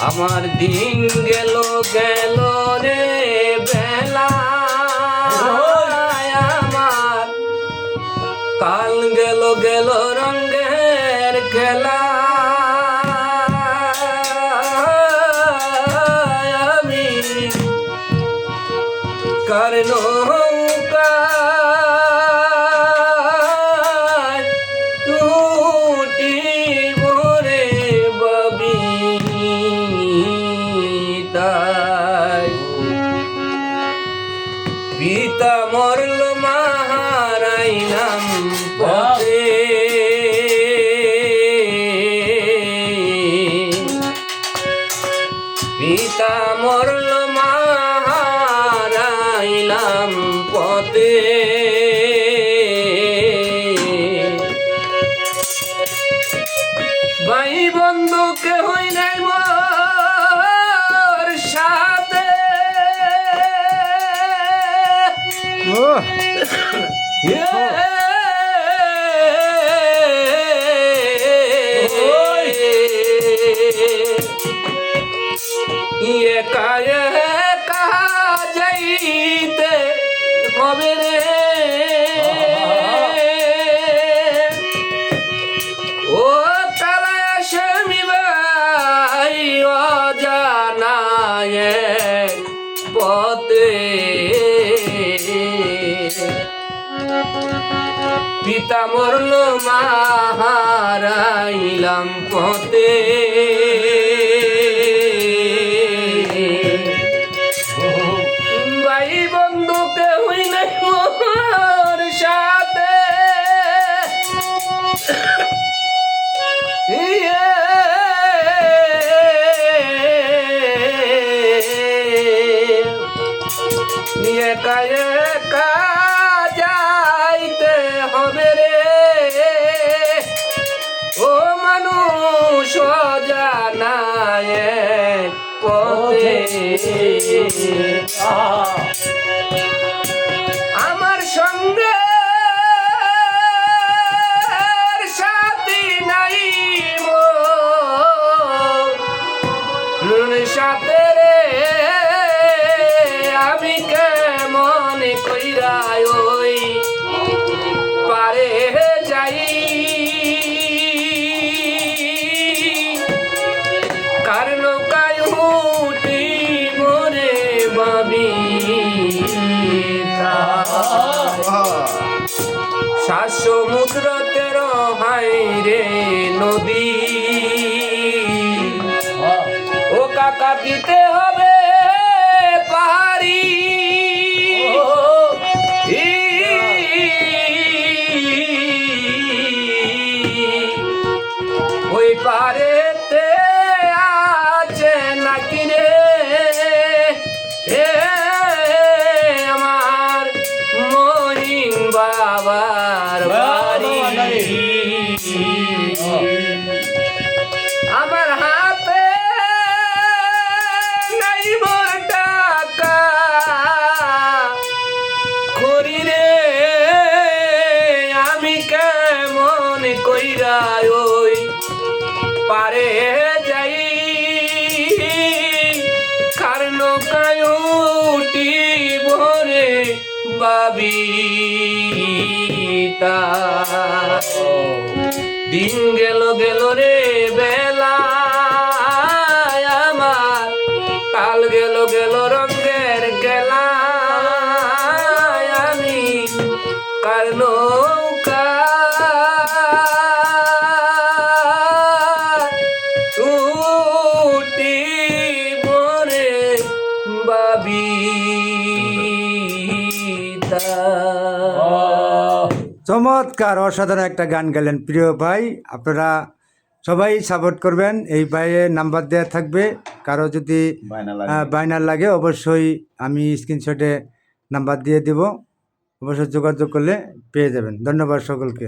আমার দিন গেল গেল রে বেলা, আমার কাল গেল গেল রঙের খেলা। আমি কার নৌকায় উঠিব রে ববিতায়। পিতা মরল মা হারাইলাম পথে, পিতা মরল মা হারাইলাম পথে। ভাই বন্ধু কেহই নাই মোর সাথে, একা একা যাইতে হবে রে। ও তালায় আসামি ভাই অজানা এক পথে, পিতা মরল মা হারাইলাম পথে। ভাই বন্ধু কেহই নাই মোর সাথে, একা একা যাইতে হবে রে। ও মানুষ অজানা এক পথে, আমার সঙ্গে সাথী নাই মোর সাথে রে। আমি কেমন কইরা ওই পারে যাই, কার নৌকায় উঠি মোরে ববিতায়। সাত সমুদ্র 13 হাই রে নদী, ও কাকা দিতে হবে পাহাড়ি। ওই পারেতে আছে নাকি রে আমার মহিন বাবার বাড়ি। আমার হাতে নাই মোর টাকা করি রে, আমি কেমন কইরা ওই পারে যাই, কার নৌকায় উঠি ভোরে ববিতায়। দিন গেল গেল রে বেলা, আমার কাল গেল গেল রঙের খেলা। আমি কার নৌকায় উঠিব রে ববিতায়। চমৎকার অসাধারণ একটা গান গেলেন প্রিয় ভাই। আপনারা সবাই সাপোর্ট করবেন। এই ভাইয়ের নাম্বার দেওয়া থাকবে, কারো যদি বায়নার লাগে অবশ্যই আমি স্ক্রিনশটে নাম্বার দিয়ে দেব, অবশ্যই যোগাযোগ করলে পেয়ে যাবেন। ধন্যবাদ সকলকে।